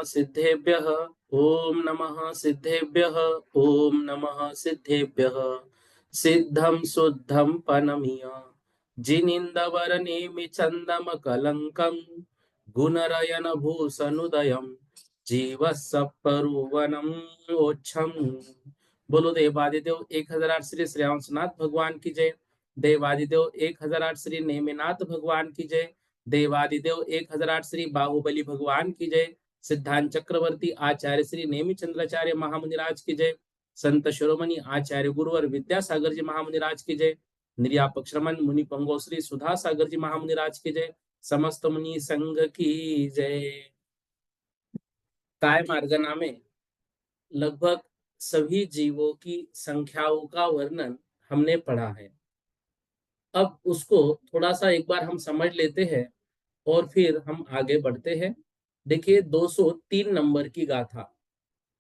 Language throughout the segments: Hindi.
सिद्धेभ्यः ओम नमः सिद्धेभ्यः ओम नमः सिद्धेभ्यः सिद्धं शुद्धं पनमीय जिनिंदवरनेमि चंदम कलंकं गुणरयन भूषणुदयं जीवसप्परुवनम ओच्छम। बोलो देवादिदेव 1008 श्री श्रेयांसनाथ भगवान की जय। देवादिदेव 1008 श्री नेमिनाथ भगवान की जय। देवादिदेव 1008 श्री बाहुबली भगवान की जय। सिद्धांत चक्रवर्ती आचार्य श्री नेमिचंद्राचार्य महामुनिराज की जय। संत शिरोमणि आचार्य गुरुवर विद्यासागर जी महामुनिराज की जय। निर्यापक श्रमण मुनि पंगो श्री सुधा सागर जी महामुनिराज की जय। समस्त मुनि संघ की जय। काय मार्गना में लगभग सभी जीवों की संख्याओं का वर्णन हमने पढ़ा है। अब उसको थोड़ा सा एक बार हम समझ लेते हैं और फिर हम आगे बढ़ते हैं। देखिए 203 नंबर की गाथा।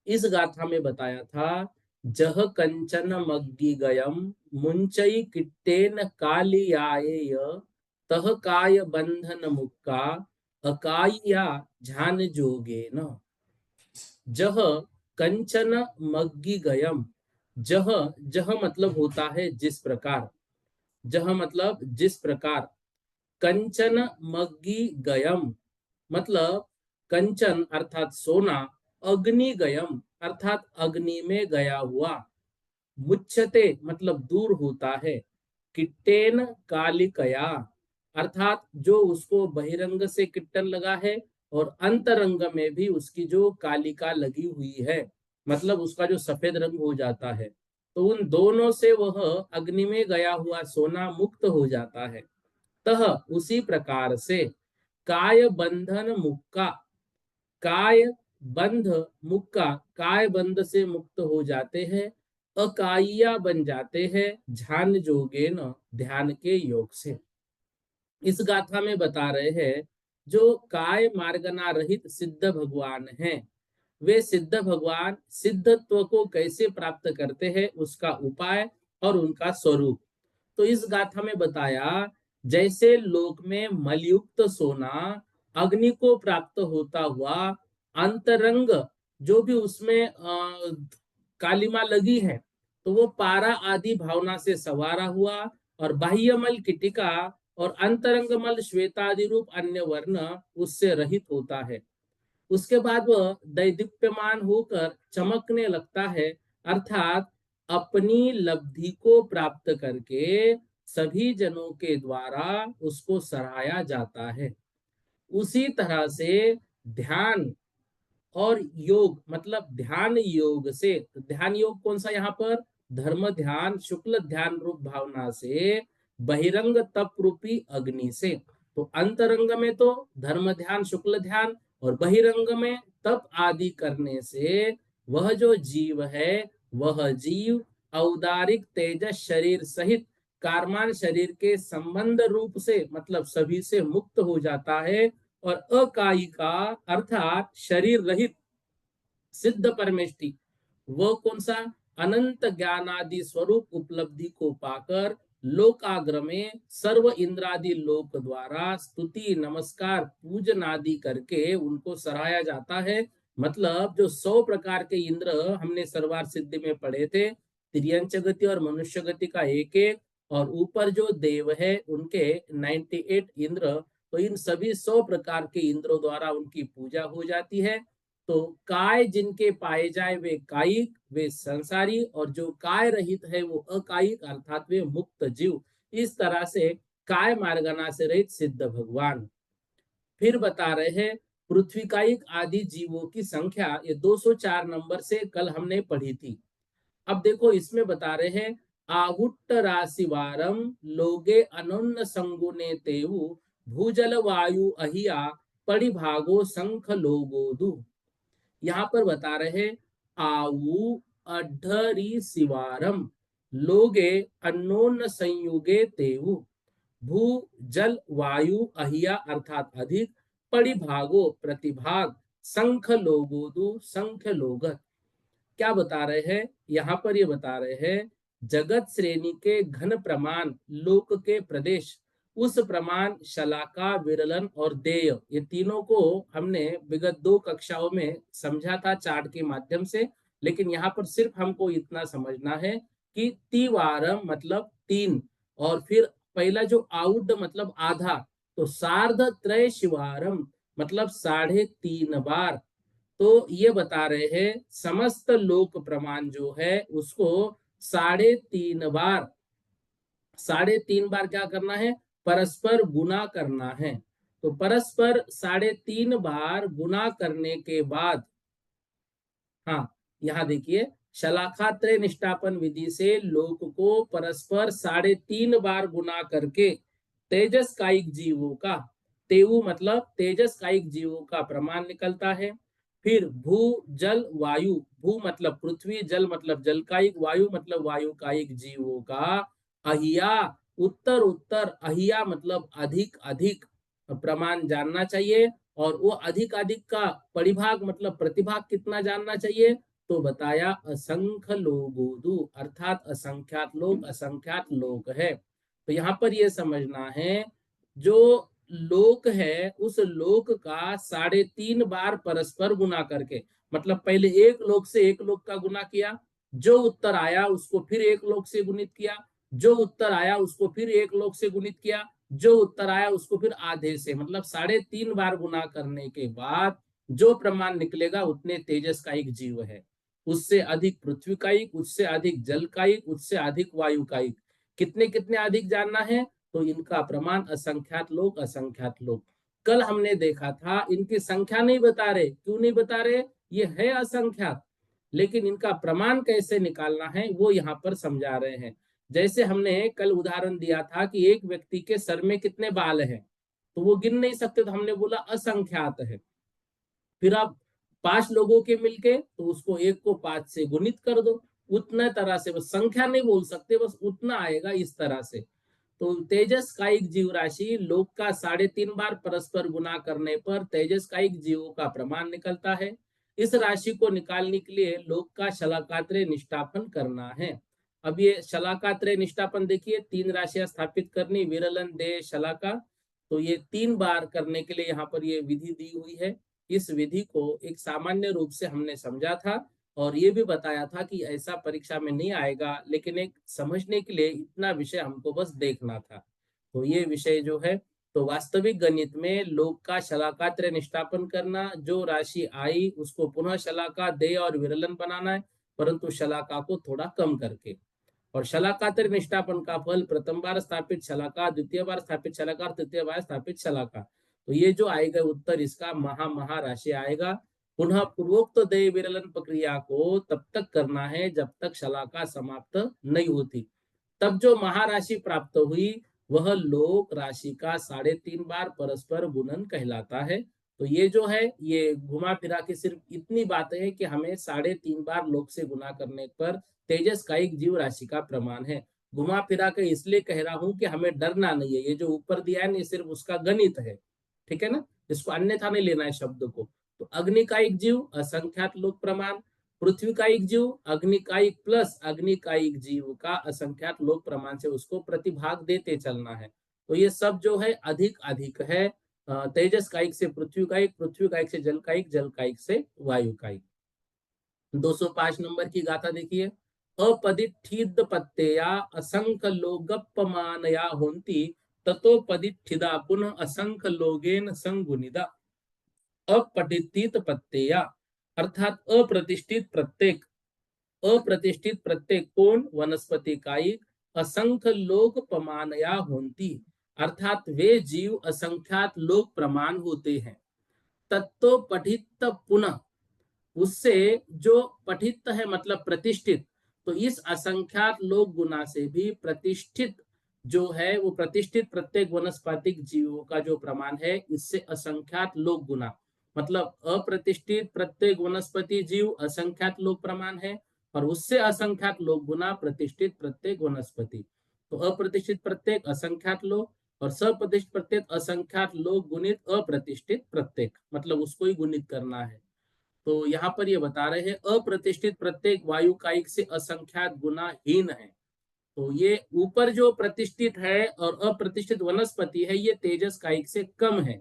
इस गाथा में बताया था, जह कंचन मग्गी गयम मुंचई किट्टेन कालियाय तह काय बंधन मुक्का अकाइया झान जोगे न। जह कंचन मग्गी गयम। जह जह मतलब होता है जिस प्रकार। जह मतलब जिस प्रकार। कंचन मग्गी गयम मतलब कंचन अर्थात सोना, अग्नि गयम अर्थात अग्नि में गया हुआ, मुच्छते मतलब दूर होता है, किट्टेन कालिकया अर्थात जो उसको बहिरंग से किट्टन लगा है और अंतरंग में भी उसकी जो कालिका लगी हुई है, मतलब उसका जो सफेद रंग हो जाता है, तो उन दोनों से वह अग्नि में गया हुआ सोना मुक्त हो जाता है। तह उसी प्रकार से काय बंधन मुक्का, काय बंध मुक्का काय बंध से मुक्त हो जाते हैं, अकाइया बन जाते हैं ध्यान जोगे न ध्यान के योग से। इस गाथा में बता रहे हैं, जो काय मार्गना रहित सिद्ध भगवान हैं, वे सिद्ध भगवान सिद्धत्व को कैसे प्राप्त करते हैं, उसका उपाय और उनका स्वरूप। तो इस गाथा में बताया, जैसे लोक में मलयुक्त सोना अग्नि को प्राप्त होता हुआ अंतरंग जो भी उसमें कालिमा लगी है, तो वो पारा आदि भावना से सवारा हुआ और बाह्यमल किटिका और अंतरंगमल श्वेतादि रूप अन्य वर्ण उससे रहित होता है। उसके बाद वह दैदीप्यमान होकर चमकने लगता है, अर्थात अपनी लब्धि को प्राप्त करके सभी जनों के द्वारा उसको सराहा जाता है। उसी तरह से ध्यान और योग मतलब ध्यान योग से, ध्यान योग कौन सा यहाँ पर, धर्म ध्यान शुक्ल ध्यान रूप भावना से बहिरंग तप रूपी अग्नि से। तो अंतरंग में तो धर्म ध्यान शुक्ल ध्यान और बहिरंग में तप आदि करने से वह जो जीव है, वह जीव औदारिक तेजस शरीर सहित कारमान शरीर के संबंध रूप से मतलब सभी से मुक्त हो जाता है और अकायिका अर्थात शरीर रहित सिद्ध परमेष्टि, वो कौन सा, अनंत ज्ञानादि स्वरूप उपलब्धि को पाकर लोकाग्र में सर्व इंद्रादि लोक द्वारा स्तुति नमस्कार पूजन आदि करके उनको सराहा जाता है। मतलब जो 100 प्रकार के इंद्र हमने सर्वार सिद्धि में पढ़े थे, तिर्यंच गति और मनुष्य गति का एक एक, और ऊपर जो देव है उनके 98 इंद्र, तो इन सभी 100 प्रकार के इंद्रों द्वारा उनकी पूजा हो जाती है। तो काय जिनके पाए जाए वे कायिक, वे संसारी, और जो काय रहित है वो अकायिक अर्थात वे मुक्त जीव। इस तरह से काय मार्गना से रहित सिद्ध भगवान। फिर बता रहे हैं पृथ्वी कायिक आदि जीवों की संख्या, ये 204 नंबर से कल हमने पढ़ी थी। अब देखो इसमें बता रहे हैं, आहुट्ट राशिवारम लोगे अनोन्न संगुने तेऊ भूजल वायु अहिया परिभागो संख लोगो दु। यहाँ पर बता रहे आऊ अड्ढरी शिवारम लोगे अन्योन्य संयुगे तेऊ। भू जल वायु अहिया अर्थात अधिक, परिभागो प्रतिभाग, संख्य लोगोदु संख्य लोगत। क्या बता रहे हैं यहाँ पर? ये बता रहे हैं जगत श्रेणी के घन प्रमाण लोक के प्रदेश, उस प्रमाण शलाका विरलन और देय, ये तीनों को हमने विगत 2 कक्षाओं में समझा था चार्ट के माध्यम से। लेकिन यहाँ पर सिर्फ हमको इतना समझना है कि तिवारम मतलब 3, और फिर पहला जो आउड मतलब आधा, तो सार्ध त्रय शिवारम मतलब 3.5 बार। तो ये बता रहे हैं समस्त लोक प्रमाण जो है उसको 3.5 बार, 3.5 बार क्या करना है? परस्पर गुना करना है। तो परस्पर 3.5 बार गुना करने के बाद, हाँ यहाँ देखिए, शलाकात्रय निष्ठापन विधि से लोक को परस्पर 3.5 बार गुना करके तेजस कायिक जीवों का, तेऊ मतलब तेजस कायिक जीवों का प्रमाण निकलता है। फिर भू जल वायु, भू मतलब पृथ्वी, जल मतलब जल कायिक, वायु मतलब वायु कायिक जीवों का अहिया उत्तर उत्तर, अहिया मतलब अधिक अधिक प्रमाण जानना चाहिए। और वो अधिक अधिक का परिभाग मतलब प्रतिभाग कितना जानना चाहिए? तो बताया असंख्य लोगोदु अर्थात असंख्यात लोग, असंख्यात लोग है। तो यहाँ पर ये समझना है जो लोक है उस लोक का 3.5 बार परस्पर गुना करके, मतलब पहले एक लोक से एक लोक का गुना किया, जो उत्तर आया उसको फिर एक लोक से गुणित किया, जो उत्तर आया उसको फिर एक लोक से गुणित किया, जो उत्तर आया उसको फिर आधे से, मतलब 3.5 बार गुना करने के बाद जो प्रमाण निकलेगा उतने तेजस का एक जीव है। उससे अधिक पृथ्वी का एक, उससे अधिक जल का एक, उससे अधिक वायु का एक। कितने कितने अधिक जानना है? तो इनका प्रमाण असंख्यात लोग, असंख्यात लोग। कल हमने देखा था इनकी संख्या नहीं बता रहे, क्यों नहीं बता रहे? ये है असंख्यात, लेकिन इनका प्रमाण कैसे निकालना है वो यहाँ पर समझा रहे हैं। जैसे हमने कल उदाहरण दिया था कि एक व्यक्ति के सर में कितने बाल हैं, तो वो गिन नहीं सकते, तो हमने बोला असंख्यात है। फिर आप 5 लोगों के मिलके तो उसको एक को 5 से गुणित कर दो, उतना तरह से, बस संख्या नहीं बोल सकते, बस उतना आएगा इस तरह से। तो तेजस कायिक जीव राशि लोक का 3.5 बार परस्पर गुना करने पर तेजस कायिक जीवों का प्रमाण निकलता है। इस राशि को निकालने के लिए लोक का शलाकात्रय निष्ठापन करना है। अब ये शलाकात्रय निष्ठापन देखिए, 3 राशियां स्थापित करनी, विरलन दे शलाका। तो ये 3 बार करने के लिए यहाँ पर ये विधि दी हुई है। इस विधि को एक सामान्य रूप से हमने समझा था और ये भी बताया था कि ऐसा परीक्षा में नहीं आएगा, लेकिन एक समझने के लिए इतना विषय हमको बस देखना था। तो ये विषय जो है, तो वास्तविक गणित में लोक का शलाका त्रय निष्ठापन करना, जो राशि आई उसको पुनः शलाका देय और विरलन बनाना है, परंतु शलाका को थोड़ा कम करके। और शलाका त्रय निष्ठापन का फल प्रथम बार स्थापित शलाका, द्वितीय बार स्थापित शलाका, तृतीय बार स्थापित शलाका। तो ये जो आएगा उत्तर इसका महा राशि आएगा। पुनः पूर्वोक्त देय विरलन प्रक्रिया को तब तक करना है जब तक शलाका समाप्त नहीं होती। तब जो महाराशि प्राप्त हुई वह लोक राशि का 3.5 बार परस्पर गुणन कहलाता है। तो ये जो है ये घुमा फिरा के सिर्फ इतनी बातें हैं कि हमें 3.5 बार लोक से गुना करने पर तेजस का एक जीव राशि का प्रमाण है। घुमा फिरा के इसलिए कह रहा हूं कि हमें डरना नहीं है, ये जो ऊपर दिया है ना ये सिर्फ उसका गणित है, ठीक है ना, इसको अन्यथा नहीं लेना है शब्द को। तो अग्नि का एक जीव असंख्यात लोक प्रमाण, पृथ्वी का एक जीव अग्नि का एक प्लस अग्नि का एक जीव का असंख्यात लोक प्रमाण से उसको प्रतिभाग देते चलना है। तो ये सब जो है अधिक अधिक है। तेजस का एक से पृथ्वी का एक, पृथ्वी का एक से जल का एक, जल का एक से वायु का एक। 205 नंबर की गाथा देखिए। अपदिठिद पत्तेया असंख्य लोगप्पमानया होंती, ततो पदिठिदा पुनः असंख्य लोगेन संगुनिदा। अपठित पत्तेया अर्थात अप्रतिष्ठित प्रत्येक, अप्रतिष्ठित प्रत्येक कोण वनस्पति कायिक असंख्य लोक प्रमाणया होती, अर्थात वे जीव असंख्यात लोक प्रमाण होते हैं। तत्तो पठित पुनः, उससे जो पठित है मतलब प्रतिष्ठित, तो इस असंख्यात लोक गुना से भी प्रतिष्ठित जो है वो प्रतिष्ठित प्रत्येक वनस्पतिक जीवों का जो प्रमाण है इससे असंख्यात लोक गुना, मतलब अप्रतिष्ठित प्रत्येक वनस्पति जीव असंख्यात लोक प्रमाण है और उससे असंख्यात लोक गुना प्रतिष्ठित प्रत्येक वनस्पति। तो अप्रतिष्ठित प्रत्येक असंख्यात लोक और सप्रतिष्ठित प्रत्येक असंख्यात लोक गुणित अप्रतिष्ठित प्रत्येक, मतलब उसको ही गुणित करना है। तो यहाँ पर ये बता रहे हैं अप्रतिष्ठित प्रत्येक वायु कायिक से असंख्यात गुना हीन है। तो ये ऊपर जो प्रतिष्ठित है और अप्रतिष्ठित वनस्पति है ये तेजस कायिक से कम है।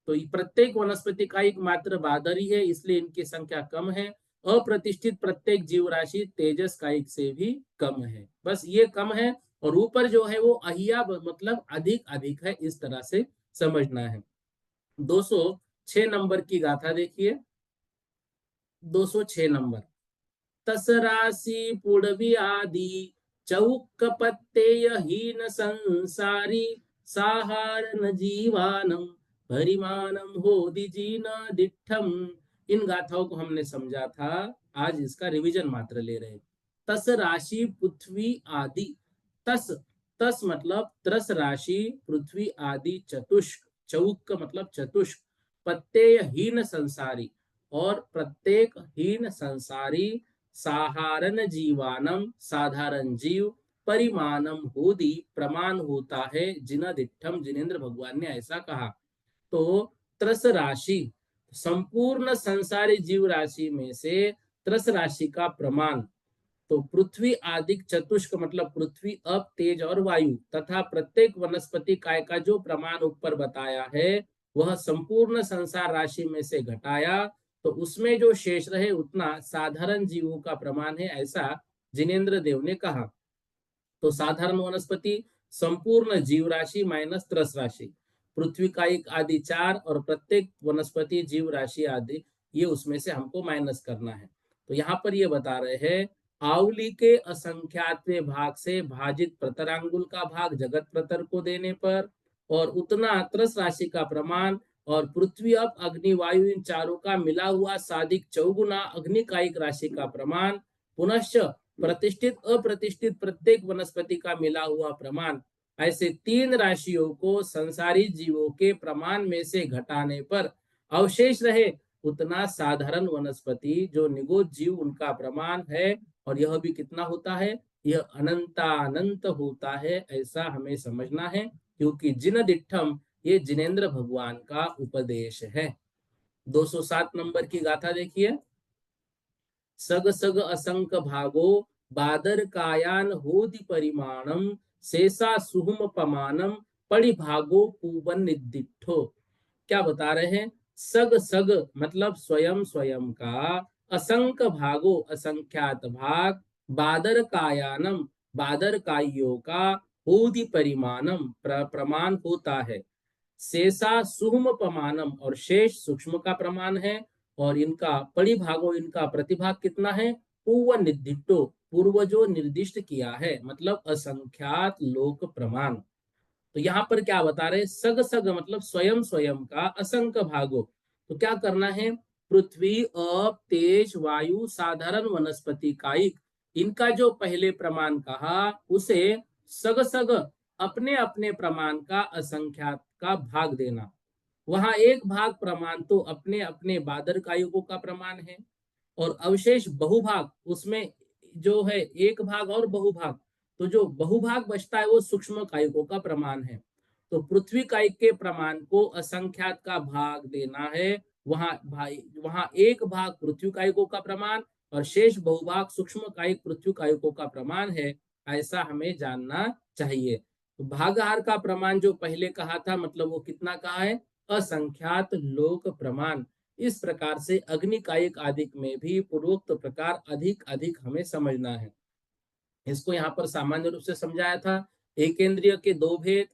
तो प्रत्येक वनस्पति का एक मात्र बादरी है, इसलिए इनकी संख्या कम है। अप्रतिष्ठित प्रत्येक जीव राशि तेजस कायिक से भी कम है, बस ये कम है। और ऊपर जो है वो अहिया मतलब अधिक अधिक है, इस तरह से समझना है। 206 नंबर की गाथा देखिए। 206 नंबर। तस राशि पुड़वी आदि चौक पत्तेय हीन संसारी साहार न जीवानम परिमाणम हो दिजीन दिठम। इन गाथाओं को हमने समझा था, आज इसका रिवीजन मात्र ले रहे। तस राशि पृथ्वी आदि, तस, तस मतलब त्रस राशि, पृथ्वी आदि चतुष्क, चौक का मतलब चतुष्क, पत्तेय हीन संसारी और प्रत्येक हीन संसारी, साधारण जीवानम साधारण जीव, परिमाणम होदी प्रमाण होता है, जिनदिठम जिनेन्द्र भगवान ने ऐसा कहा। तो त्रस राशि, संपूर्ण संसारी जीव राशि में से त्रस राशि का प्रमाण, तो पृथ्वी आदि चतुष्क मतलब पृथ्वी अप तेज और वायु तथा प्रत्येक वनस्पति काय का जो प्रमाण ऊपर बताया है वह संपूर्ण संसार राशि में से घटाया तो उसमें जो शेष रहे उतना साधारण जीवों का प्रमाण है, ऐसा जिनेन्द्र देव ने कहा। तो साधारण वनस्पति संपूर्ण जीव राशि माइनस त्रस राशि, पृथ्वी का एक आदि 4 और प्रत्येक वनस्पति जीव राशि आदि, ये उसमें से हमको माइनस करना है। तो यहाँ पर ये बता रहे हैं आवली के असंख्यातवें भाग से भाजित प्रतरांगुल का भाग जगत प्रतर को देने पर और उतना त्रस राशि का प्रमाण और पृथ्वी अप अग्नि वायु इन चारों का मिला हुआ साधिक चौगुना अग्निकायिक राशि का प्रमाण, पुनश्च प्रतिष्ठित अप्रतिष्ठित प्रत्येक वनस्पति का मिला हुआ प्रमाण, ऐसे 3 राशियों को संसारी जीवों के प्रमाण में से घटाने पर अवशेष रहे उतना साधारण वनस्पति जो निगोद जीव उनका प्रमाण है। और यह भी कितना होता है, यह अनंतानंत होता है, ऐसा हमें समझना है, क्योंकि जिन दिठम ये जिनेन्द्र भगवान का उपदेश है। 207 नंबर की गाथा देखिए। सग सग असंक भागो बादर कायान होदि परिमाणम शेषा सुहुम पमानम पड़ी भागो पूवन निदिठो। क्या बता रहे हैं, सग सग मतलब स्वयं स्वयं का, असंक भागो असंख्यात भाग, बादर कायानम बादर काइयों का, होदि परिमाणम प्रमाण होता है, शेषा सुहुम प्रमाणम और शेष सूक्ष्म का प्रमाण है, और इनका परिभागो इनका प्रतिभाग कितना है, पूर्व निर्दिष्टो पूर्व जो निर्दिष्ट किया है, मतलब असंख्यात लोक प्रमाण। तो यहाँ पर क्या बता रहे, सग सग मतलब स्वयं स्वयं का, असंख्य भागो तो क्या करना है, पृथ्वी अप तेज वायु साधारण वनस्पति कायिक इनका जो पहले प्रमाण कहा उसे सग सग अपने अपने प्रमाण का असंख्यात का भाग देना। वहां एक भाग प्रमाण तो अपने अपने बादर कायुगों का प्रमाण है और अवशेष बहुभाग, उसमें जो है एक भाग और बहुभाग, तो जो बहुभाग बचता है वो सूक्ष्म कायिकों का प्रमाण है। तो पृथ्वी कायिक के प्रमाण को असंख्यात का भाग देना है, वहां एक भाग पृथ्वी कायिकों का प्रमाण और शेष बहुभाग सूक्ष्म कायिक पृथ्वी कायिकों का प्रमाण है, ऐसा हमें जानना चाहिए। तो भागहार का प्रमाण जो पहले कहा था मतलब वो कितना कहा है, असंख्यात लोक प्रमाण। इस प्रकार से अग्निकायिक आदि में भी पूर्वोक्त प्रकार अधिक अधिक हमें समझना है। इसको यहाँ पर सामान्य रूप से समझाया था, एक केंद्रीय के दो भेद,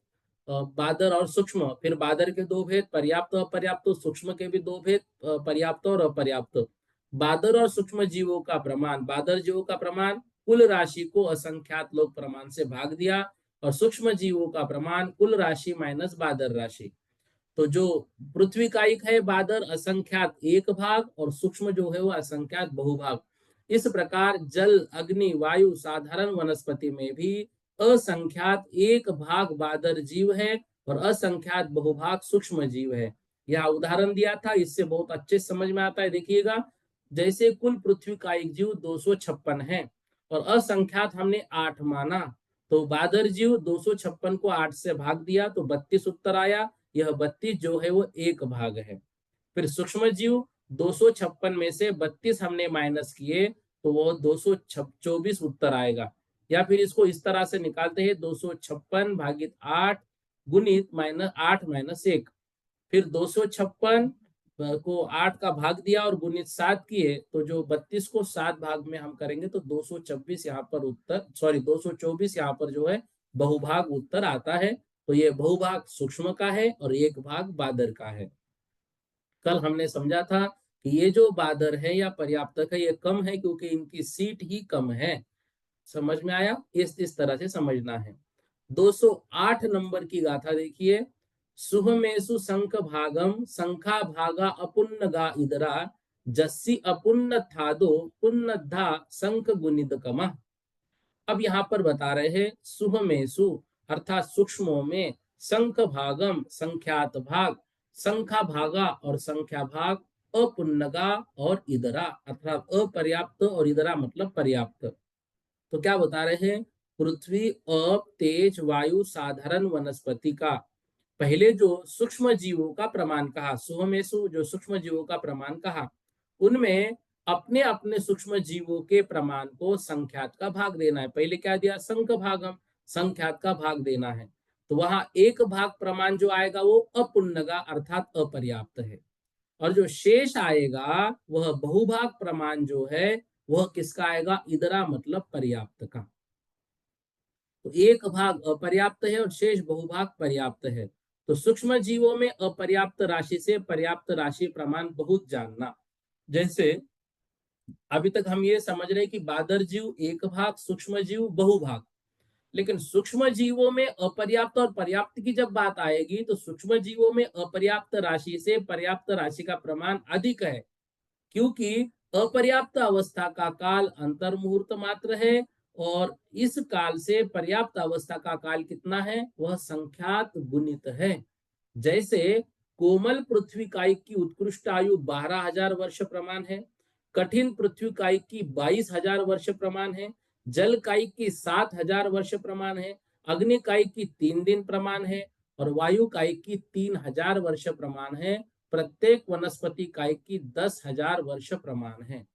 बादर और सूक्ष्म, फिर बादर के दो भेद पर्याप्त अपर्याप्त, सूक्ष्म के भी दो भेद पर्याप्त और अपर्याप्त। बादर और सूक्ष्म जीवों का प्रमाण, बादर जीवों का प्रमाण कुल राशि को असंख्यात लोक प्रमाण से भाग दिया और सूक्ष्म जीवों का प्रमाण कुल राशि माइनस बादर राशि। तो जो पृथ्वी का एक है बादर असंख्यात एक भाग और सूक्ष्म जो है वो असंख्यात बहुभाग। इस प्रकार जल अग्नि वायु साधारण वनस्पति में भी असंख्यात एक भाग बादर जीव है और असंख्यात बहुभाग सूक्ष्म जीव है। यह उदाहरण दिया था, इससे बहुत अच्छे समझ में आता है। देखिएगा, जैसे कुल पृथ्वी का एक जीव 256 है और असंख्यात हमने 8 माना, तो बादर जीव 256 को 8 से भाग दिया तो 32 उत्तर आया। यह 32 जो है वो एक भाग है। फिर सूक्ष्म जीव 256 में से 32 हमने माइनस किए तो वो 224 उत्तर आएगा। या फिर इसको इस तरह से निकालते हैं, 256 भागित 8 गुणित माइनस 8 माइनस 1। फिर 256 को 8 का भाग दिया और गुणित 7 किए तो जो 32 को 7 भाग में हम करेंगे तो 226 यहाँ पर उत्तर, सॉरी 224 यहाँ पर जो है बहुभाग उत्तर आता है। तो ये बहुभाग सूक्ष्म का है और एक भाग बादर का है। कल हमने समझा था कि ये जो बादर है या पर्याप्तक है ये कम है क्योंकि इनकी सीट ही कम है। समझ में आया? इस तरह से समझना है। 208 नंबर की गाथा देखिए। सुहमेसु शंख भागम शंखा भागा अपुन्न गा इदरा जस्सी अपुन्न थादो पुन्नधा शंख गुनिद कमा। अब यहाँ पर बता रहे हैं सुहमेसु अर्थात सूक्ष्मों में, शंख भागम संख्यात भाग, संख्या भागा और संख्या भाग, अपुन्नगा और इदरा अर्थात अपर्याप्त और इदरा मतलब पर्याप्त। तो क्या बता रहे हैं? पृथ्वी, अप, तेज, वायु, साधारण वनस्पति का पहले जो सूक्ष्म जीवों का प्रमाण कहा, सुहमेसु जो सूक्ष्म जीवों का प्रमाण कहा, उनमें अपने अपने सूक्ष्म जीवों के प्रमाण को संख्यात का भाग देना है। पहले क्या दिया? संख्य भागम, संख्यात का भाग देना है। तो वहां एक भाग प्रमाण जो आएगा वो अपुन्नगा अर्थात अपर्याप्त है, और जो शेष आएगा वह बहुभाग प्रमाण जो है वह किसका आएगा? इदरा मतलब पर्याप्त का। तो एक भाग अपर्याप्त है और शेष बहुभाग पर्याप्त है। तो सूक्ष्म जीवों में अपर्याप्त राशि से पर्याप्त राशि प्रमाण बहुत जानना। जैसे अभी तक हम ये समझ रहे हैं कि बादर जीव एक भाग, सूक्ष्म जीव बहुभाग, लेकिन सूक्ष्म जीवों में अपर्याप्त और पर्याप्त की जब बात आएगी तो सूक्ष्म जीवों में अपर्याप्त राशि से पर्याप्त राशि का प्रमाण अधिक है, क्योंकि अपर्याप्त अवस्था का काल अंतर मुहूर्त मात्र है और इस काल से पर्याप्त अवस्था का काल कितना है? वह संख्यात गुणित है। जैसे कोमल पृथ्वी कायिक की उत्कृष्ट आयु 12,000 वर्ष प्रमाण है, कठिन पृथ्वी कायिक की 22,000 वर्ष प्रमाण है, जल कायिक की 7,000 वर्ष प्रमाण है, अग्नि कायिक की 3 दिन प्रमाण है और वायु कायिक की 3,000 वर्ष प्रमाण है। प्रत्येक वनस्पति कायिक की 10,000 वर्ष प्रमाण है।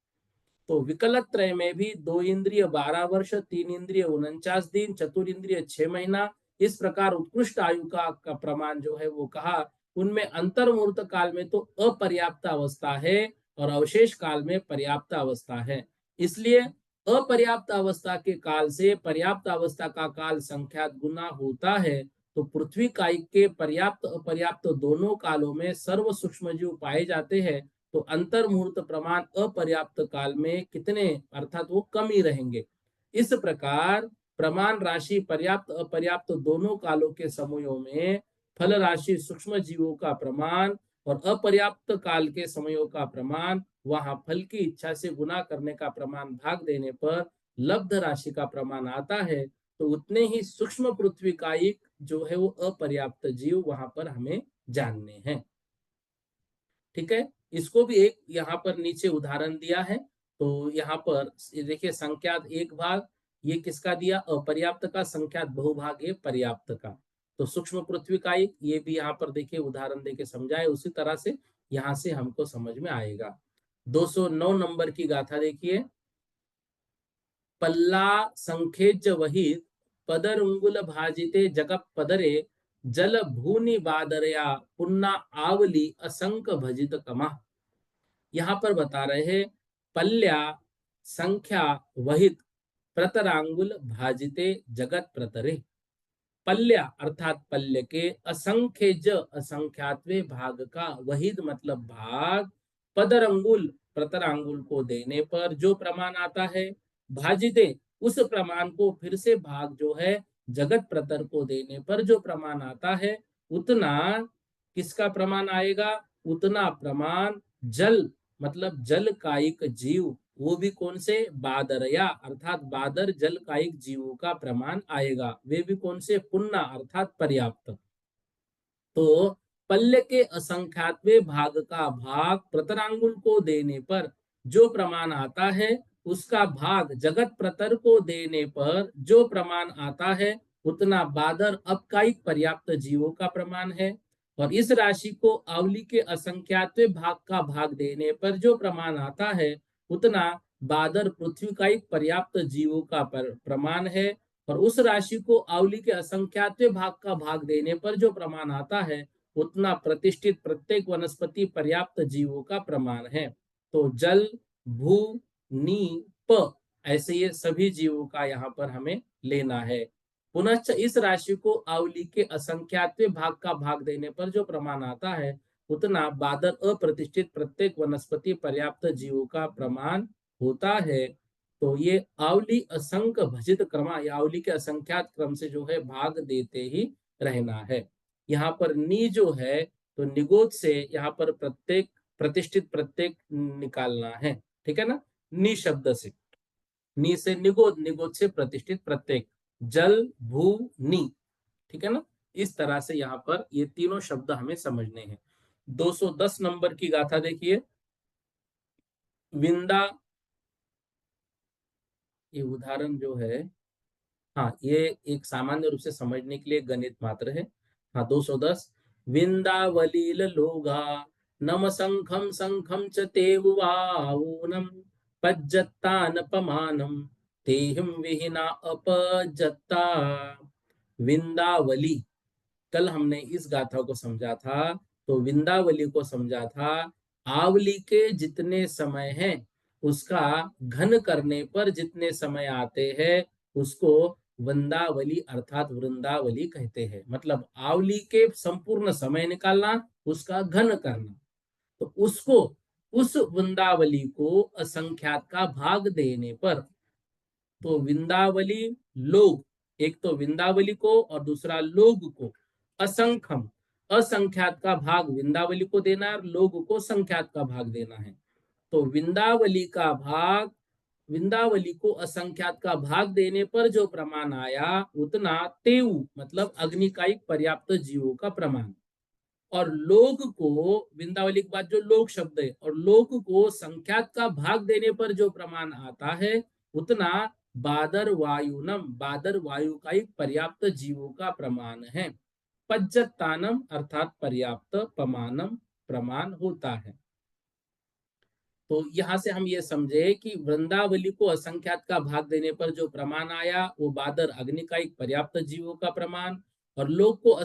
तो विकलक त्रय में भी 2 इंद्रिय 12 वर्ष, 3 इंद्रिय 49 दिन, चतुर इंद्रिय 6 महीना, इस प्रकार उत्कृष्ट आयु का प्रमाण जो है वो कहा। उनमें अंतर मुहूर्त काल में तो अपर्याप्त अवस्था है और अवशेष काल में पर्याप्त अवस्था है। इसलिए अपर्याप्त अवस्था के काल से पर्याप्त अवस्था का काल संख्यात गुना होता है। तो पृथ्वी कायिक के पर्याप्त अपर्याप्त दोनों कालों में सर्व सूक्ष्मजीव पाए जाते हैं। तो अंतर मुहूर्त प्रमाण अपर्याप्त काल में कितने, अर्थात वो कम ही रहेंगे। इस प्रकार प्रमाण राशि पर्याप्त अपर्याप्त दोनों कालों के समयों में फल राशि सूक्ष्म जीवों का प्रमाण और अपर्याप्त काल के समयों का प्रमाण, वहां फल की इच्छा से गुना करने का प्रमाण भाग देने पर लब्ध राशि का प्रमाण आता है। तो उतने ही सूक्ष्म पृथ्वी कायिक जो है वो अपर्याप्त जीव वहां पर हमें जानने हैं। ठीक है, इसको भी एक यहाँ पर नीचे उदाहरण दिया है। तो यहाँ पर देखिए, संख्यात एक भाग ये किसका दिया? अपर्याप्त का। संख्यात बहुभाग ये पर्याप्त का। तो सूक्ष्म पृथ्वी का ये भी यहाँ पर देखिए उदाहरण देके समझाए, उसी तरह से यहाँ से हमको समझ में आएगा। 209 नंबर की गाथा देखिए। पल्ला संखेज वहित पदर उंगुल भाजिते जगप पदरे जल भूनि बादरया पुन्ना आवली असंक भजित कमा। यहाँ पर बता रहे हैं पल्ल्या संख्या वहित प्रतरांगुल भाजिते जगत प्रतरे। पल्ल्या अर्थात पल्य के, असंख्य ज असंख्यातवे भाग का, वहिद मतलब भाग, पदरंगुल प्रतरांगुल को देने पर जो प्रमाण आता है, भाजिते उस प्रमाण को फिर से भाग जो है जगत प्रतर को देने पर जो प्रमाण आता है, उतना किसका प्रमाण आएगा? उतना प्रमाण जल मतलब जल कायिक जीव वो भी कौन से, बादरया अर्थात बादर जल कायिक जीवों का प्रमाण आएगा, वे भी कौन से, पुन्ना अर्थात पर्याप्त। तो पल्ले के असंख्यातवें भाग का भाग प्रतरांगुल को देने पर जो प्रमाण आता है, उसका भाग जगत प्रतर को देने पर जो प्रमाण आता है, उतना बादर अपकायिक पर्याप्त जीवों का प्रमाण है। और इस राशि को आवली के असंख्यातवें भाग का भाग देने पर जो प्रमाण आता है, उतना बादर पृथ्वी का एक पर्याप्त जीवों का प्रमाण है। और उस राशि को आवली के असंख्यातवें भाग का भाग देने पर जो प्रमाण आता है, उतना प्रतिष्ठित प्रत्येक वनस्पति पर्याप्त जीवों का प्रमाण है। तो जल, भू, नी, प, ऐसे ये सभी जीवों का यहाँ पर हमें लेना है। पुनश्च इस राशि को आवली के असंख्यातवें भाग का भाग देने पर जो प्रमाण आता है, उतना बादर अप्रतिष्ठित प्रत्येक वनस्पति पर्याप्त जीवों का प्रमाण होता है। तो ये आवली असंख्य भजित क्रमा या आवली के असंख्यात क्रम से जो है भाग देते ही रहना है। यहाँ पर नी जो है, तो निगोद से यहाँ पर प्रत्येक प्रतिष्ठित प्रत्येक निकालना है, ठीक है ना, नी शब्द से, नी से निगोद, निगोद से प्रतिष्ठित प्रत्येक, जल, भू, नी, ठीक है ना। इस तरह से यहाँ पर ये तीनों शब्द हमें समझने हैं। 210 नंबर की गाथा देखिए, विंदा, ये उदाहरण जो है, हाँ ये एक सामान्य रूप से समझने के लिए गणित मात्र है। हाँ 210, विंदावलील लोगा नम संखम संखम च तेवाऊनम पज्जत्तान पमानम तेहिम विहिना अपजत्ता। विंदावली, कल हमने इस गाथा को समझा था, तो विंदावली को समझा था आवली के जितने समय हैं, उसका घन करने पर जितने समय आते हैं, उसको वृंदावली अर्थात वृंदावली कहते हैं। मतलब आवली के संपूर्ण समय निकालना, उसका घन करना, तो उसको, उस वृंदावली को असंख्यात का भाग देने पर, तो विंदावली लोग, एक तो विंदावली को और दूसरा लोग को, असंख्यम असंख्यात का भाग विंदावली को देना है और लोग को संख्यात का भाग देना है। तो विंदावली का भाग, विंदावली को असंख्यात का भाग देने पर जो प्रमाण आया, उतना तेऊ मतलब अग्नि का एक पर्याप्त जीवों का प्रमाण। और लोग को, विंदावली के बाद जो लोग शब्द है, और लोग को संख्यात का भाग देने पर जो प्रमाण आता है, उतना बादर वायुनम, बादर वायु का एक पर्याप्त जीवों का प्रमाण है। पज्जतानम अर्थात पर्याप्त पमानम प्रमाण होता है। तो यहां से हम ये समझे कि वृंदावली को असंख्यात का भाग देने पर जो प्रमाण आया, वो बादर अग्नि का एक पर्याप्त जीवों का प्रमाण, और लोग को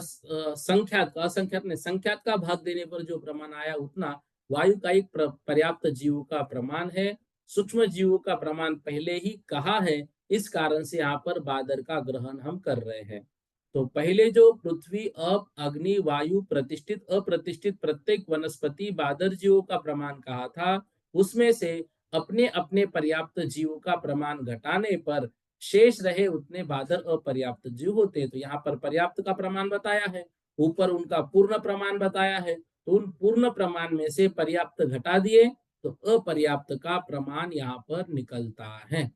संख्यात का, असंख्यात ने संख्यात का भाग देने पर जो प्रमाण आया, उतना वायु का एक पर्याप्त जीवों का प्रमाण है। सूक्ष्म जीवों का प्रमाण पहले ही कहा है, इस कारण से यहाँ पर बादर का ग्रहण हम कर रहे हैं। तो पहले जो पृथ्वी, अप, अग्नि, वायु, प्रतिष्ठित अप्रतिष्ठित प्रत्येक वनस्पति बादर जीवों का प्रमाण कहा था, उसमें से अपने अपने पर्याप्त जीवों का प्रमाण घटाने पर शेष रहे उतने बादर अपर्याप्त जीव होते। तो यहाँ पर पर्याप्त का प्रमाण बताया है, ऊपर उनका पूर्ण प्रमाण बताया है, तो उन पूर्ण प्रमाण में से पर्याप्त घटा दिए, तो अपर्याप्त का प्रमाण यहाँ पर निकलता है।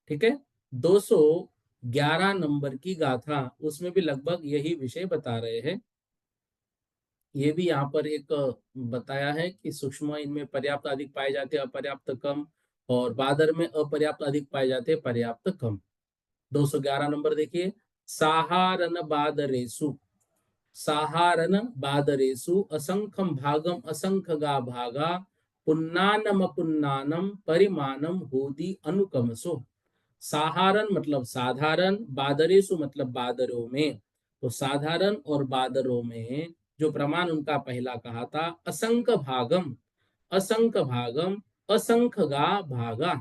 ठीक है, 211 नंबर की गाथा, उसमें भी लगभग यही विषय बता रहे हैं। ये भी यहाँ पर एक बताया है कि सूक्ष्म इनमें पर्याप्त अधिक पाए जाते हैं, अपर्याप्त कम, और बादर में अपर्याप्त अधिक पाए जाते हैं, पर्याप्त कम। 211 नंबर देखिए, साहारन बादरेसु, साहारन बादरेसु असंख्यम भागम असंख्य गा भागा पुन्नानम पुन्नानम परिमाणम होदी अनुकमसो। साहारन मतलब साधारण, बादरेसु मतलब बादरों में। तो साधारण और बादरों में जो प्रमाण उनका पहला कहा था, असंख्य भागम, असंख्य भागम असंख्य गा भागा।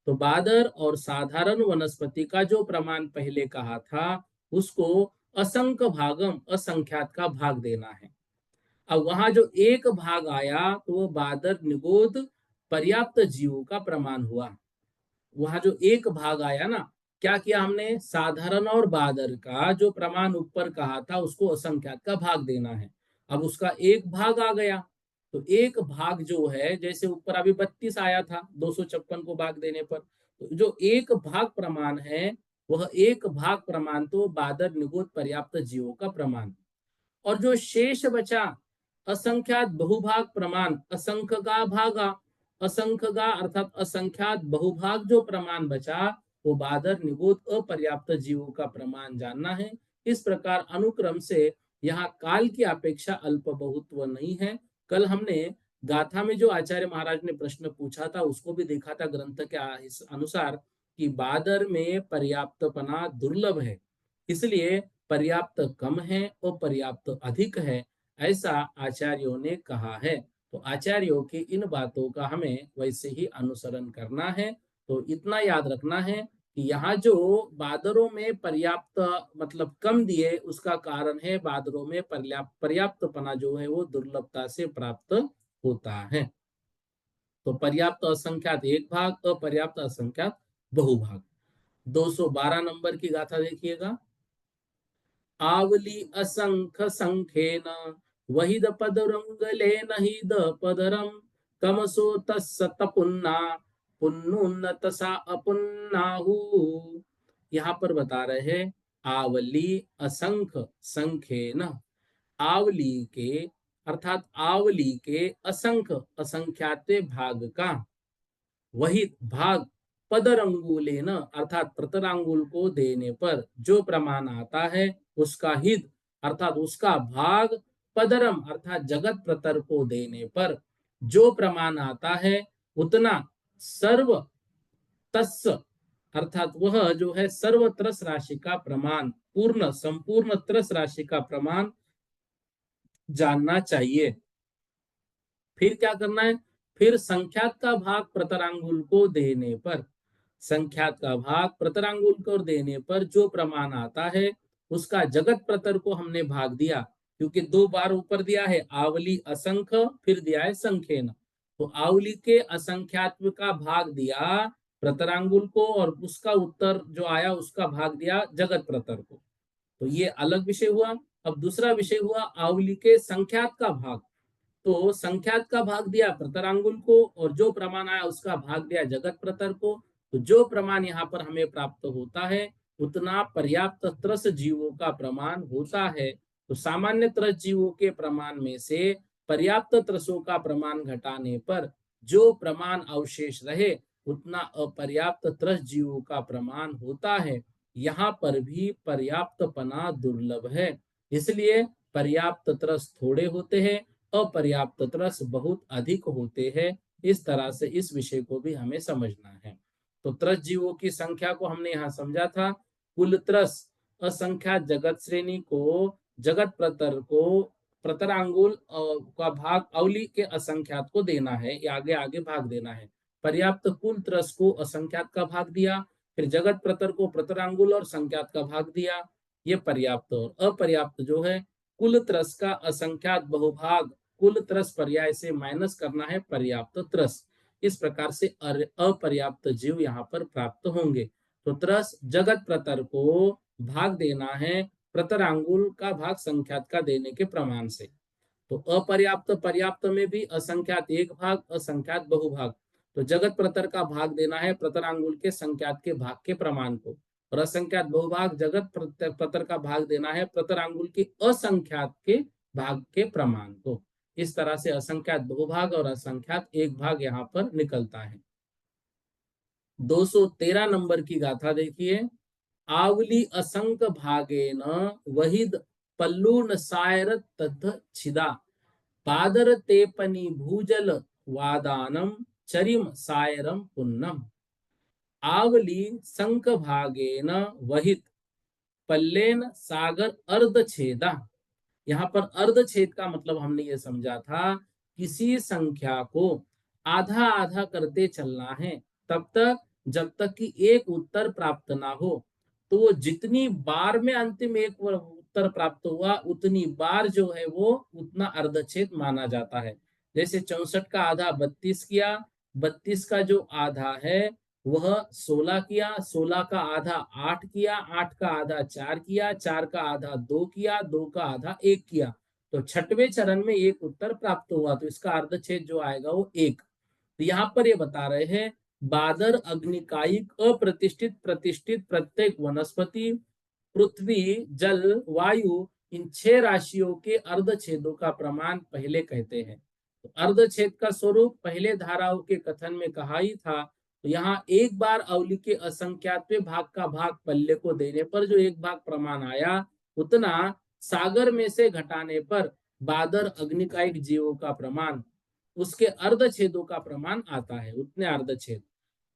तो बादर और साधारण वनस्पति का जो प्रमाण पहले कहा था, उसको असंख्य भागम असंख्यात का भाग देना है। अब वहां जो एक भाग आया, तो वो बादर निगोद पर्याप्त जीवों का प्रमाण हुआ। वहां जो एक भाग आया ना, क्या किया हमने, साधारण और बादर का जो प्रमाण ऊपर कहा था, उसको असंख्यात का भाग देना है। अब उसका एक भाग आ गया, तो एक भाग जो है, जैसे ऊपर अभी 32 आया था 256 को भाग देने पर, तो जो एक भाग प्रमाण है, वह एक भाग प्रमाण तो बादर निगोद पर्याप्त जीवों का प्रमाण, और जो शेष बचा असंख्यात बहुभाग प्रमाण, असंख्य का भागा, असंख्य का अर्थात असंख्यात बहुभाग जो प्रमाण बचा, वो बादर निगोद अपर्याप्त जीवों का प्रमाण जानना है। इस प्रकार अनुक्रम से यहाँ काल की अपेक्षा अल्प बहुत्व नहीं है। कल हमने गाथा में जो आचार्य महाराज ने प्रश्न पूछा था उसको भी देखा था ग्रंथ के अनुसार कि बादर में पर्याप्तपना दुर्लभ है, इसलिए पर्याप्त कम है और पर्याप्त अधिक है, ऐसा आचार्यों ने कहा है। तो आचार्यों की इन बातों का हमें वैसे ही अनुसरण करना है। तो इतना याद रखना है कि यहाँ जो बादरों में पर्याप्त मतलब कम दिए, उसका कारण है बादरों में पर्याप्तपना जो है वो दुर्लभता से प्राप्त होता है। तो पर्याप्त असंख्यात एक भाग, अपर्याप्त असंख्यात बहुभाग। 212 नंबर की गाथा देखिएगा। आवली असंख्य संख्येन वहिद पदरंगले नहिद पदरम तमसो तत्सत पुन्ना पुन्नुन्नतसा अपुन्नाहु। यहाँ पर बता रहे हैं आवली असंख्य संख्येन, आवली के अर्थात आवली के असंख्य असंख्याते भाग का, वही भाग पदरंगुले न अर्थात प्रतरांगुल को देने पर जो प्रमाण आता है, उसका हित अर्थात उसका भाग, पदरम अर्थात जगत प्रतर को देने पर जो प्रमाण आता है, उतना सर्व तस् अर्थात वह जो है सर्व त्रस राशि का प्रमाण, पूर्ण संपूर्ण त्रस राशि का प्रमाण जानना चाहिए। फिर क्या करना है, फिर संख्यात का भाग प्रतरांगुल को देने पर, संख्यात का भाग प्रतरांगुल को देने पर जो प्रमाण आता है, उसका जगत प्रतर को हमने भाग दिया, क्योंकि दो बार ऊपर दिया है आवली असंख्य, फिर दिया है संख्येन। तो आवली के असंख्यात्व का भाग दिया प्रतरांगुल को, और उसका उत्तर जो आया उसका भाग दिया जगत प्रतर को। तो ये अलग विषय हुआ। अब दूसरा विषय हुआ आवली के संख्यात का भाग। तो संख्यात का भाग दिया प्रतरांगुल को, और जो प्रमाण आया उसका भाग दिया जगत प्रतर को। तो जो प्रमाण यहाँ पर हमें प्राप्त होता है, उतना पर्याप्त त्रस जीवों का प्रमाण होता है। तो सामान्य त्रस जीवों के प्रमाण में से पर्याप्त त्रसों का प्रमाण घटाने पर जो प्रमाण अवशेष रहे, उतना अपर्याप्त त्रस जीवों का प्रमाण होता है। यहाँ पर भी पर्याप्तपना दुर्लभ है, इसलिए पर्याप्त त्रस थोड़े होते हैं, अपर्याप्त त्रस बहुत अधिक होते हैं। इस तरह से इस विषय को भी हमें समझना है। तो त्रस जीवों की संख्या को हमने यहाँ समझा था। कुल त्रस असंख्यात जगत श्रेणी को, जगत प्रतर को प्रतरांगुल का भाग अवली के असंख्यात को देना है, या आगे आगे भाग देना है। पर्याप्त कुल त्रस को असंख्यात का भाग दिया, फिर जगत प्रतर को प्रतरांगुल और संख्यात का भाग दिया, ये पर्याप्त। और अपर्याप्त जो है कुल त्रस का असंख्यात बहुभाग कुल त्रस पर्याय से माइनस करना है पर्याप्त त्रस। इस प्रकार से अपर्याप्त जीव यहाँ पर प्राप्त होंगे। तो त्रस जगत प्रतर को भाग देना है प्रतरांगुल का भाग संख्यात का देने के प्रमाण से। तो अपर्याप्त पर्याप्त में भी असंख्यात एक भाग, असंख्यात बहुभाग। तो जगत प्रतर का भाग देना है प्रतरांगुल के संख्यात के भाग के प्रमाण को, और असंख्यात बहुभाग जगत प्रतर का भाग देना है प्रतरांगुल के असंख्यात के भाग के प्रमाण को। इस तरह से असंख्यात बहुभाग और असंख्यात एक भाग यहाँ पर निकलता है। 213 नंबर की गाथा देखिए। आवली असंख्य भागे न वहिद पल्लून सायर तद्ध छिदा पादर तेपनी भूजल वादानम चरिम सायरम पुन्नम। आवली संक भागेन वहित पल्लेन सागर अर्ध छेदा। यहाँ पर अर्ध छेद का मतलब हमने ये समझा था, किसी संख्या को आधा आधा करते चलना है तब तक जब तक कि एक उत्तर प्राप्त ना हो। तो वो जितनी बार में अंतिम एक उत्तर प्राप्त हुआ, उतनी बार जो है वो उतना अर्धच्छेद माना जाता है। जैसे 64 का आधा 32 किया, 32 का जो आधा है वह 16 किया, 16 का आधा 8 किया, 8 का आधा 4 किया, 4 का आधा 2 किया, 2 का आधा 1 किया। तो छठवें चरण में एक उत्तर प्राप्त हुआ, तो इसका अर्धच्छेद जो आएगा वो एक। तो यहाँ पर ये बता रहे हैं बादर, अग्निकायिक, अप्रतिष्ठित, प्रतिष्ठित प्रत्येक वनस्पति, पृथ्वी, जल, वायु, इन 6 राशियों के अर्धछेदों का प्रमाण पहले कहते हैं। तो अर्धछेद का स्वरूप पहले धाराओं के कथन में कहा ही था। तो यहाँ एक बार अवली के असंख्यातवें भाग का भाग पल्ले को देने पर जो एक भाग प्रमाण आया, उतना सागर में से घटाने पर बादर, अग्निकायिक जीवों का प्रमाण, उसके अर्धछेदों का प्रमाण आता है, उतने अर्धछेद।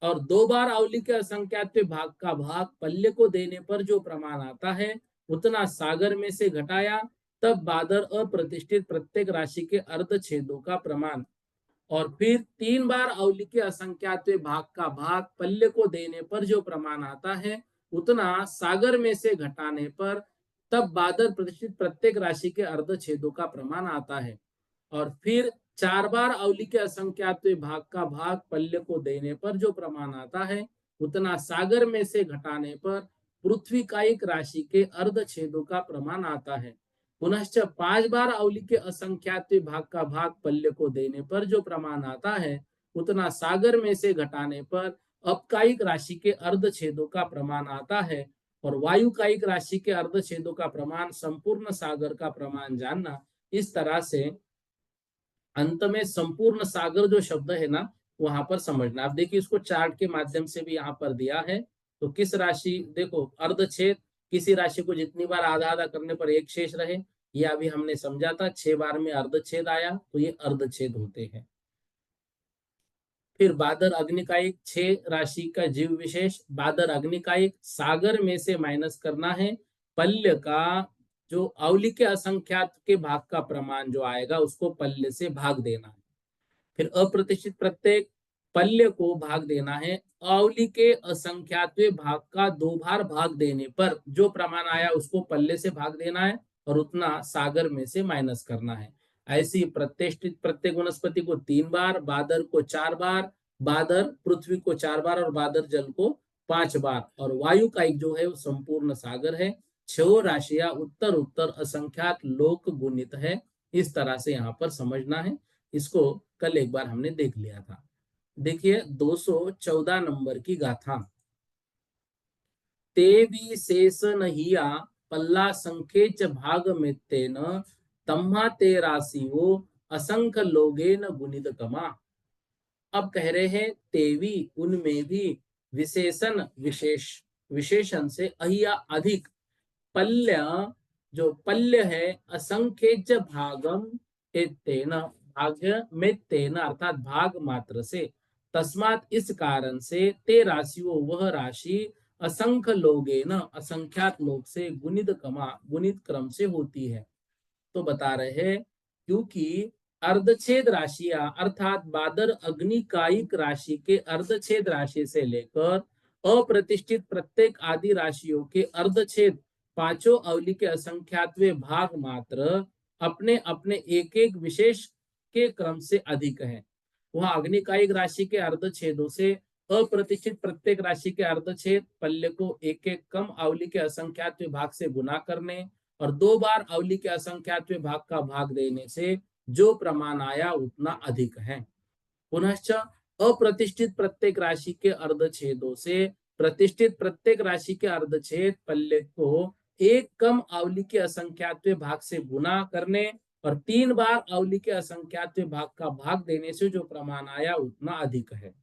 और 2 बार अवली के असंख्यात भाग का भाग पल्ले को देने पर जो प्रमाण आता है, उतना सागर में से घटाया, तब बादर, अप्रतिष्ठित प्रत्येक राशि के अर्धछेदों का प्रमाण। और फिर 3 बार अवली के असंख्यात भाग का भाग पल्ले को देने पर जो प्रमाण आता है, उतना सागर में से घटाने पर तब बादर, प्रतिष्ठित प्रत्येक राशि के अर्धछेदों का प्रमाण आता है। और फिर 4 बार अवली के असंख्यात भाग का भाग पल्ले को देने पर जो प्रमाण आता है, उतना सागर में से घटाने पर पृथ्वी कायिक राशि के अर्धछेदों का प्रमाण आता है। पुनश्च 5 बार अवली के असंख्यात भाग का भाग पल्ले को देने पर जो प्रमाण आता है, उतना सागर में से घटाने पर अपकायिक राशि के अर्धछेदों का प्रमाण आता है। और वायु कायिक राशि के अर्धछेदों का प्रमाण संपूर्ण सागर का प्रमाण जानना। इस तरह से अंत में संपूर्ण सागर जो शब्द है ना, वहां पर समझना। आप देखिए इसको चार्ट के माध्यम से भी यहाँ पर दिया है। तो किस राशि, देखो अर्धछेद, किसी राशि को जितनी बार आधा आधा करने पर एक शेष रहे, ये अभी हमने समझा था। 6 बार में अर्धछेद आया, तो ये अर्धछेद होते हैं। फिर बादर, अग्निकायिक, 6 राशि का जीव विशेष। बादर, अग्निकायिक, सागर में से माइनस करना है, पल्य का जो अवली के असंख्यात के भाग का प्रमाण जो आएगा, उसको पल्य से भाग देना है। फिर अप्रतिष्ठित प्रत्येक, पल्य को भाग देना है, अवली के असंख्यातवें भाग का 2 बार भाग देने पर जो प्रमाण आया, उसको पल्ले से भाग देना है और उतना सागर में से माइनस करना है। ऐसी प्रतिष्ठित प्रत्येक वनस्पति को 3 बार, बादर को 4 बार, बादर पृथ्वी को 4 बार और बादर जल को 5 बार। और वायु का एक जो है वो संपूर्ण सागर है। 6 राशियां उत्तर उत्तर असंख्यात लोक गुणित है। इस तरह से यहाँ पर समझना है। इसको कल एक बार हमने देख लिया था। देखिए 214 नंबर की गाथा। ते विशेष नहिया पल्ला संखेच भाग में तेन, तम्हा ते राशियो असंख्य लोगेन गुणित कमा। अब कह रहे हैं तेवी, उनमें भी, विशेषण, विशेषण से अहिया अधिक, पल्य, जो पल्य है, असंख्य भागम तेन, भाग्य में तेन अर्थात भाग मात्र से, तस्मात इस कारण से, ते राशियों वह राशि, असंख्य लोगे न असंख्यात लोग से, गुणित कमा गुणित क्रम से होती है। तो बता रहे हैं क्योंकि अर्धछेद राशियां अर्थात बादर, अग्निकायिक राशि के अर्धछेद राशि से लेकर अप्रतिष्ठित प्रत्येक आदि राशियों के अर्धछेद पांचों अवली के असंख्यातवें भाग मात्र अपने अपने एक एक विशेष के क्रम से अधिक है। वह अग्निकायिक राशि के अर्धछेदों से अप्रतिष्ठित प्रत्येक राशि के अर्धछेद पल्ले को एक एक कम अवली के असंख्यात भाग से गुना करने और 2 बार अवली के असंख्यात भाग का भाग देने से जो प्रमाण आया, उतना अधिक है। पुनश्च अप्रतिष्ठित प्रत्येक राशि के अर्धछेदों से प्रतिष्ठित प्रत्येक राशि के अर्धछेद पल्ले को एक कम अवली के असंख्यात भाग से गुना करने और 3 बार अवली के असंख्यात भाग का भाग देने से जो प्रमाण आया, उतना अधिक है।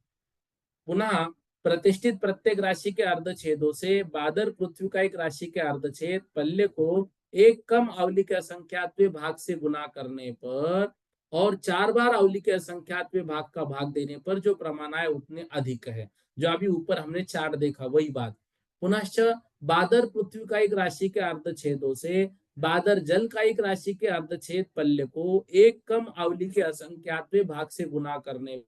पुनः प्रतिष्ठित प्रत्येक राशि के अर्धछेदों से बादर, पृथ्वी का एक राशि के अर्धछेद पल्ले को एक कम अवली के असंख्यात भाग से गुना करने पर और 4 बार अवली के असंख्यात भाग का भाग देने पर जो प्रमाण आए, उतने अधिक है। जो अभी ऊपर हमने चार्ट देखा, वही बात। पुनश्च बादर, पृथ्वी का एक राशि के अर्धछेदों से बादर, जल का एक राशि के अर्धछेद पल्ले को एक कम अवली के असंख्यात भाग से गुना करने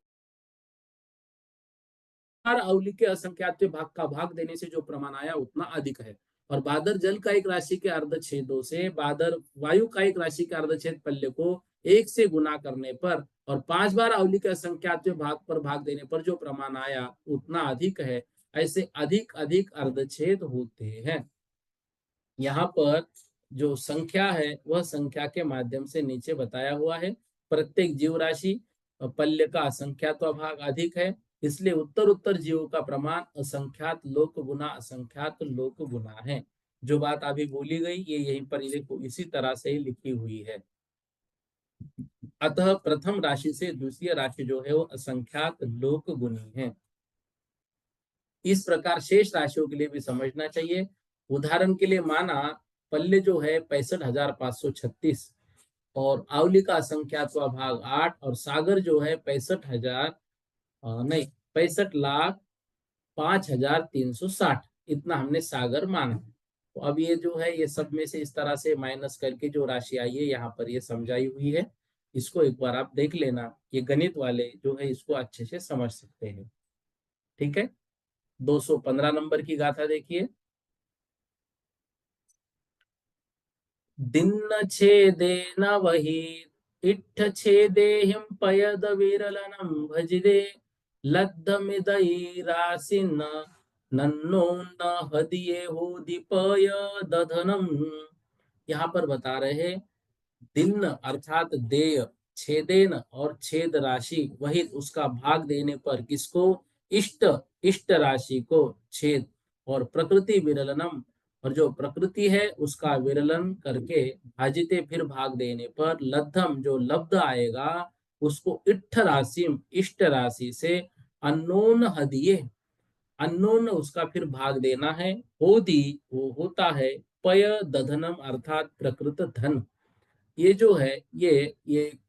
अवली के असंख्यात भाग का भाग देने से जो प्रमाण आया, उतना अधिक है। और बादर, जल का एक राशि के अर्धछेदों से बादर, वायु का एक राशि के अर्धछेद पल्ले को एक से गुना करने पर और 5 बार अवली के असंख्यात भाग पर भाग देने पर जो प्रमाण आया, उतना अधिक है। ऐसे अधिक अधिक अर्धछेद होते हैं। यहाँ पर जो संख्या है वह संख्या के माध्यम से नीचे बताया हुआ है। प्रत्येक जीव राशि पल्य का असंख्यात भाग अधिक है, इसलिए उत्तर उत्तर जीवों का प्रमाण असंख्यात लोक गुना असंख्यात लोक गुना है। जो बात अभी बोली गई ये यहीं पर देखो इसी तरह से ही लिखी हुई है। अतः प्रथम राशि से द्वितीय राशि जो है वो असंख्यात लोक गुनी है। इस प्रकार शेष राशियों के लिए भी समझना चाहिए। उदाहरण के लिए माना पल्ले जो है 65,536 और आवली का असंख्यात्वा भाग 8 और सागर जो है 65,000 नहीं 65,05,360 इतना हमने सागर माना। तो अब ये जो है ये सब में से इस तरह से माइनस करके जो राशि आई है यहाँ पर ये समझाई हुई है। इसको एक बार आप देख लेना, ये गणित वाले जो है इसको अच्छे से समझ सकते हैं। ठीक है, 215 नंबर की गाथा देखिए। दिन्न छेदेन वही इट्ठ छेदेहिं पयद विरलनं भजिदे लब्धमिदैरासिन्न नन्नो न हदिये होदिपय दधनम। यहाँ पर बता रहे हैं दिन्न अर्थात देय, छेदेन और छेद राशि वही उसका भाग देने पर किसको, इष्ट इष्ट राशि को छेद, और प्रकृति विरलनम और जो प्रकृति है उसका विरलन करके भाजिते फिर भाग देने पर लब्धम जो लब्ध आएगा उसको इट्ठ राशि इष्ट राशि से अनोन हदिये अनोन उसका फिर भाग देना है। होदी वो होता है, पय दधनम अर्थात प्रकृत धन। ये जो है ये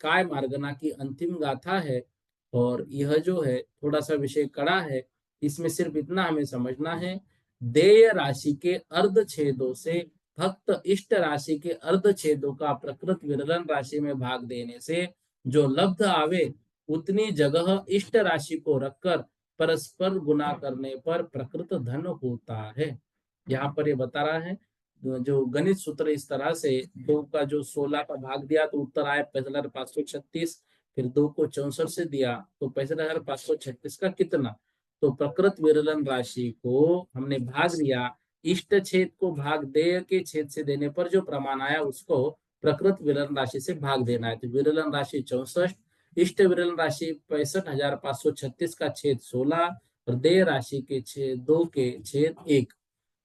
काय मार्गना की अंतिम गाथा है और यह जो है थोड़ा सा विषय कड़ा है। इसमें सिर्फ इतना हमें समझना है, देय राशि के अर्ध छेदों से भक्त इष्ट राशि के अर्ध छेदों का प्रकृत विरलन राशि में भाग देने से जो लब्ध आवे उतनी जगह इष्ट राशि को रखकर परस्पर गुना करने पर प्रकृत धन होता है। यहाँ पर ये बता रहा है जो गणित सूत्र इस तरह से 2 का जो 16 का भाग दिया तो उत्तर आया 65,536, फिर 2 को 64 से दिया तो 65,536 का कितना, तो प्रकृत विरलन राशि को हमने भाग दिया, इष्ट छेद को भाग देय के छेद से देने पर जो प्रमाण आया उसको प्रकृत विरलन राशि से भाग देना है। तो विरलन राशि 64, इष्ट विरलन राशि 65,536 का छेद 16 और देय राशि के छेद 2 के छेद 1।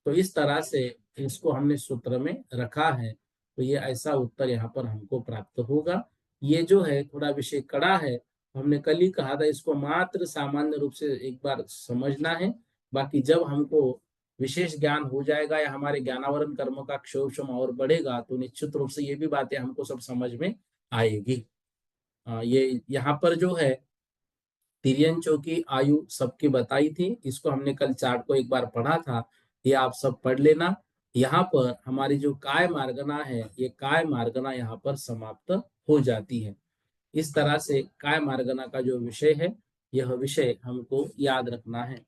तो इस तरह से इसको हमने सूत्र में रखा है, तो ये ऐसा उत्तर यहाँ पर हमको प्राप्त होगा। ये जो है थोड़ा विषय कड़ा है, हमने कल ही कहा था इसको मात्र सामान्य रूप से एक बार समझना है, बाकी जब हमको विशेष ज्ञान हो जाएगा या हमारे ज्ञानावरण कर्म का क्षोभ और बढ़ेगा तो निश्चित रूप से ये भी बातें हमको सब समझ में आएगी। ये यहाँ पर जो है तिर्यंचों की आयु सबकी बताई थी, इसको हमने कल चार्ट को एक बार पढ़ा था, ये आप सब पढ़ लेना। यहाँ पर हमारी जो काय मार्गना है ये काय मार्गना यहाँ पर समाप्त हो जाती है। इस तरह से काय मार्गना का जो विषय है यह विषय हमको याद रखना है।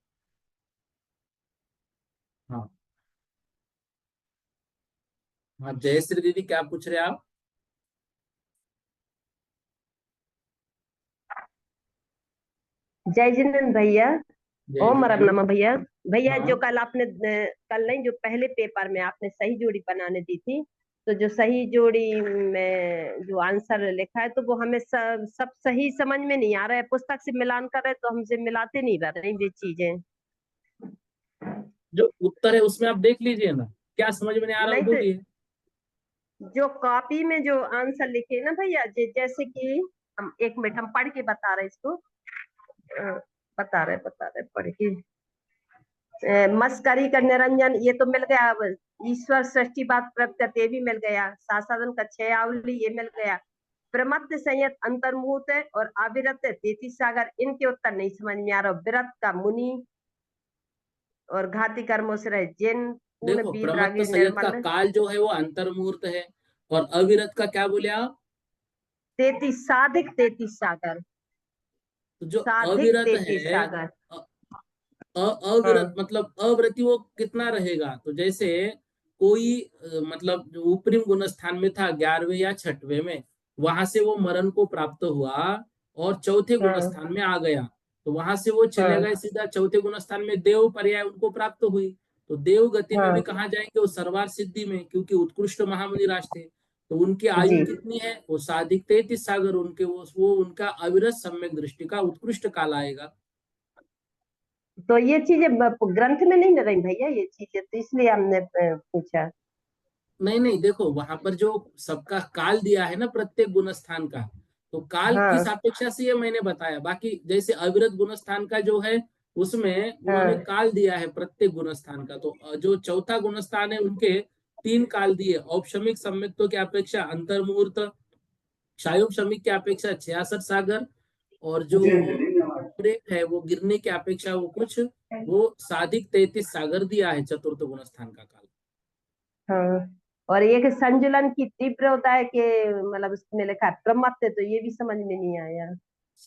हाँ हाँ, जयश्री दीदी क्या पूछ रहे आप? जय जिनेन्द्र भैया। जय ओम जिनेन्द्र। नमः भैया। भैया हाँ जो कल आपने कल नहीं जो पहले पेपर में आपने सही जोड़ी बनाने दी थी, तो जो सही जोड़ी में जो आंसर लिखा है तो वो हमें सब सही समझ में नहीं आ रहा है। पुस्तक से मिलान कर रहे तो हमसे मिलाते नहीं रह रही ये चीजें। जो उत्तर है उसमें आप देख लीजिए ना, क्या समझ में नहीं आ रहा वो नहीं तो बोलिए। जो कॉपी में जो आंसर लिखे ना भैया, जैसे कि हम एक मिनट हम पढ़ के बता रहे इसको। बता रहे पढ़ के। मस्करी का निरंजन ये तो मिल गया। अब ईश्वर सृष्टि बात प्रकृति भी मिल गया। साधन का छह आवली ये मिल गया। प्रमत्त संयत अंतर्मुहूर्त और अविरत तेती सागर, इनके उत्तर नहीं समझ में आ रहा। विरत का मुनि और घाती कर्मों से रहे जिन पूर्ण देखो वीत प्रमत्त रागी संयत का निर्मल। काल जो है वो अंतर्मुहूर्त है, और अविरत का क्या बोले आप? तेती साधिक तेती सागर। तो जो साधिक अविरत तेती है सागर। अविरत हाँ मतलब अव्रति वो कितना रहेगा, तो जैसे कोई मतलब जो ऊपरी गुण स्थान में था 11वें या 6वें में, वहां से वो मरण को प्राप्त हुआ और चौथे गुण हाँ स्थान में आ गया, तो वहां से वो चले हाँ गए सीधा चौथे गुण स्थान में, देव पर्याय उनको प्राप्त हुई। तो देव गति में भी हाँ कहाँ जाएंगे? वो सर्वार सिद्धि में, क्योंकि उत्कृष्ट महामुनि राज थे। तो उनकी जी। आयु कितनी है? वो साधिक 33 सागर, उनके वो उनका अविरत सम्यक दृष्टि का उत्कृष्ट काल आएगा। तो ये चीजें ग्रंथ में नहीं न रही भैया, ये चीजें, तो इसलिए हमने पूछा। नहीं नहीं, देखो वहां पर जो सबका काल दिया है ना प्रत्येक गुणस्थान का, तो काल किस हाँ अपेक्षा से ये मैंने बताया। बाकी जैसे अविरत गुणस्थान का जो है, उसमें उन्होंने हाँ काल दिया है प्रत्येक गुणस्थान का। तो जो चौथा गुणस्थान है उनके 3 काल दिए, औपशमिक सम्यक्तों की अपेक्षा अंतर मुहूर्त, क्षायोग शमिक की अपेक्षा 66 सागर, और जो ब्रेक है वो गिरने की अपेक्षा वो कुछ, वो साधिक 33 सागर दिया है चतुर्थ गुणस्थान का काल। हाँ। और ये कि संजुलन की तीव्र होता है कि, मतलब उसमें लिखा है प्रमत्त, तो ये भी समझ में नहीं आया।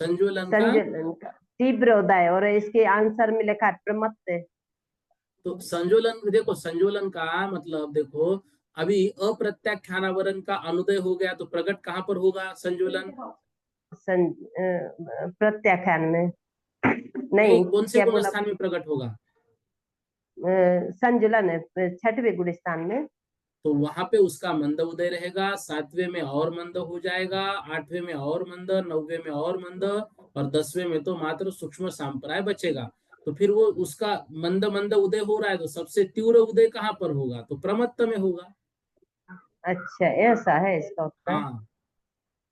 संज्वलन का, संजुलन का तीव्र होता है, और इसके आंसर में लिखा है प्रमत्त। तो संजोलन देखो, संजोलन का मतलब देखो, अभी अप्रत्याख्यानावरण का अनुदय हो गया तो प्रकट कहाँ पर होगा संजोलन? प्रत्याख्यान में। नहीं, नहीं, कौन से क्या बोला? गुणस्थान में प्रकट होगा? संजुलन है छठवें गुणस्थान में। तो वहां पे उसका मंद उदय रहेगा, 7वें में और मंद हो जाएगा, 8वें में और मंद, 9वें में और मंद, और 10वें में तो मात्र सूक्ष्म सांप्राय बचेगा। तो फिर वो उसका मंद मंद उदय हो रहा है, तो सबसे तीव्र उदय कहाँ पर होगा? तो प्रमत्त में होगा। अच्छा, ऐसा है इसका उत्तर। हाँ।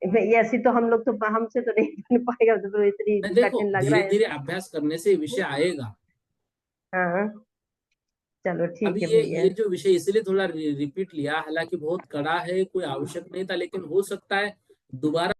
ऐसी तो हम लोग तो, हमसे तो नहीं बन पाएगा, तो इतनी नहीं, देखो कठिन लग रहा धीरे है धीरे ऐसे। अभ्यास करने से विषय आएगा। हाँ, चलो अभी ठीक है ये भैया। जो विषय इसलिए थोड़ा रिपीट लिया, हालांकि बहुत कड़ा है, कोई आवश्यक नहीं था, लेकिन हो सकता है दोबारा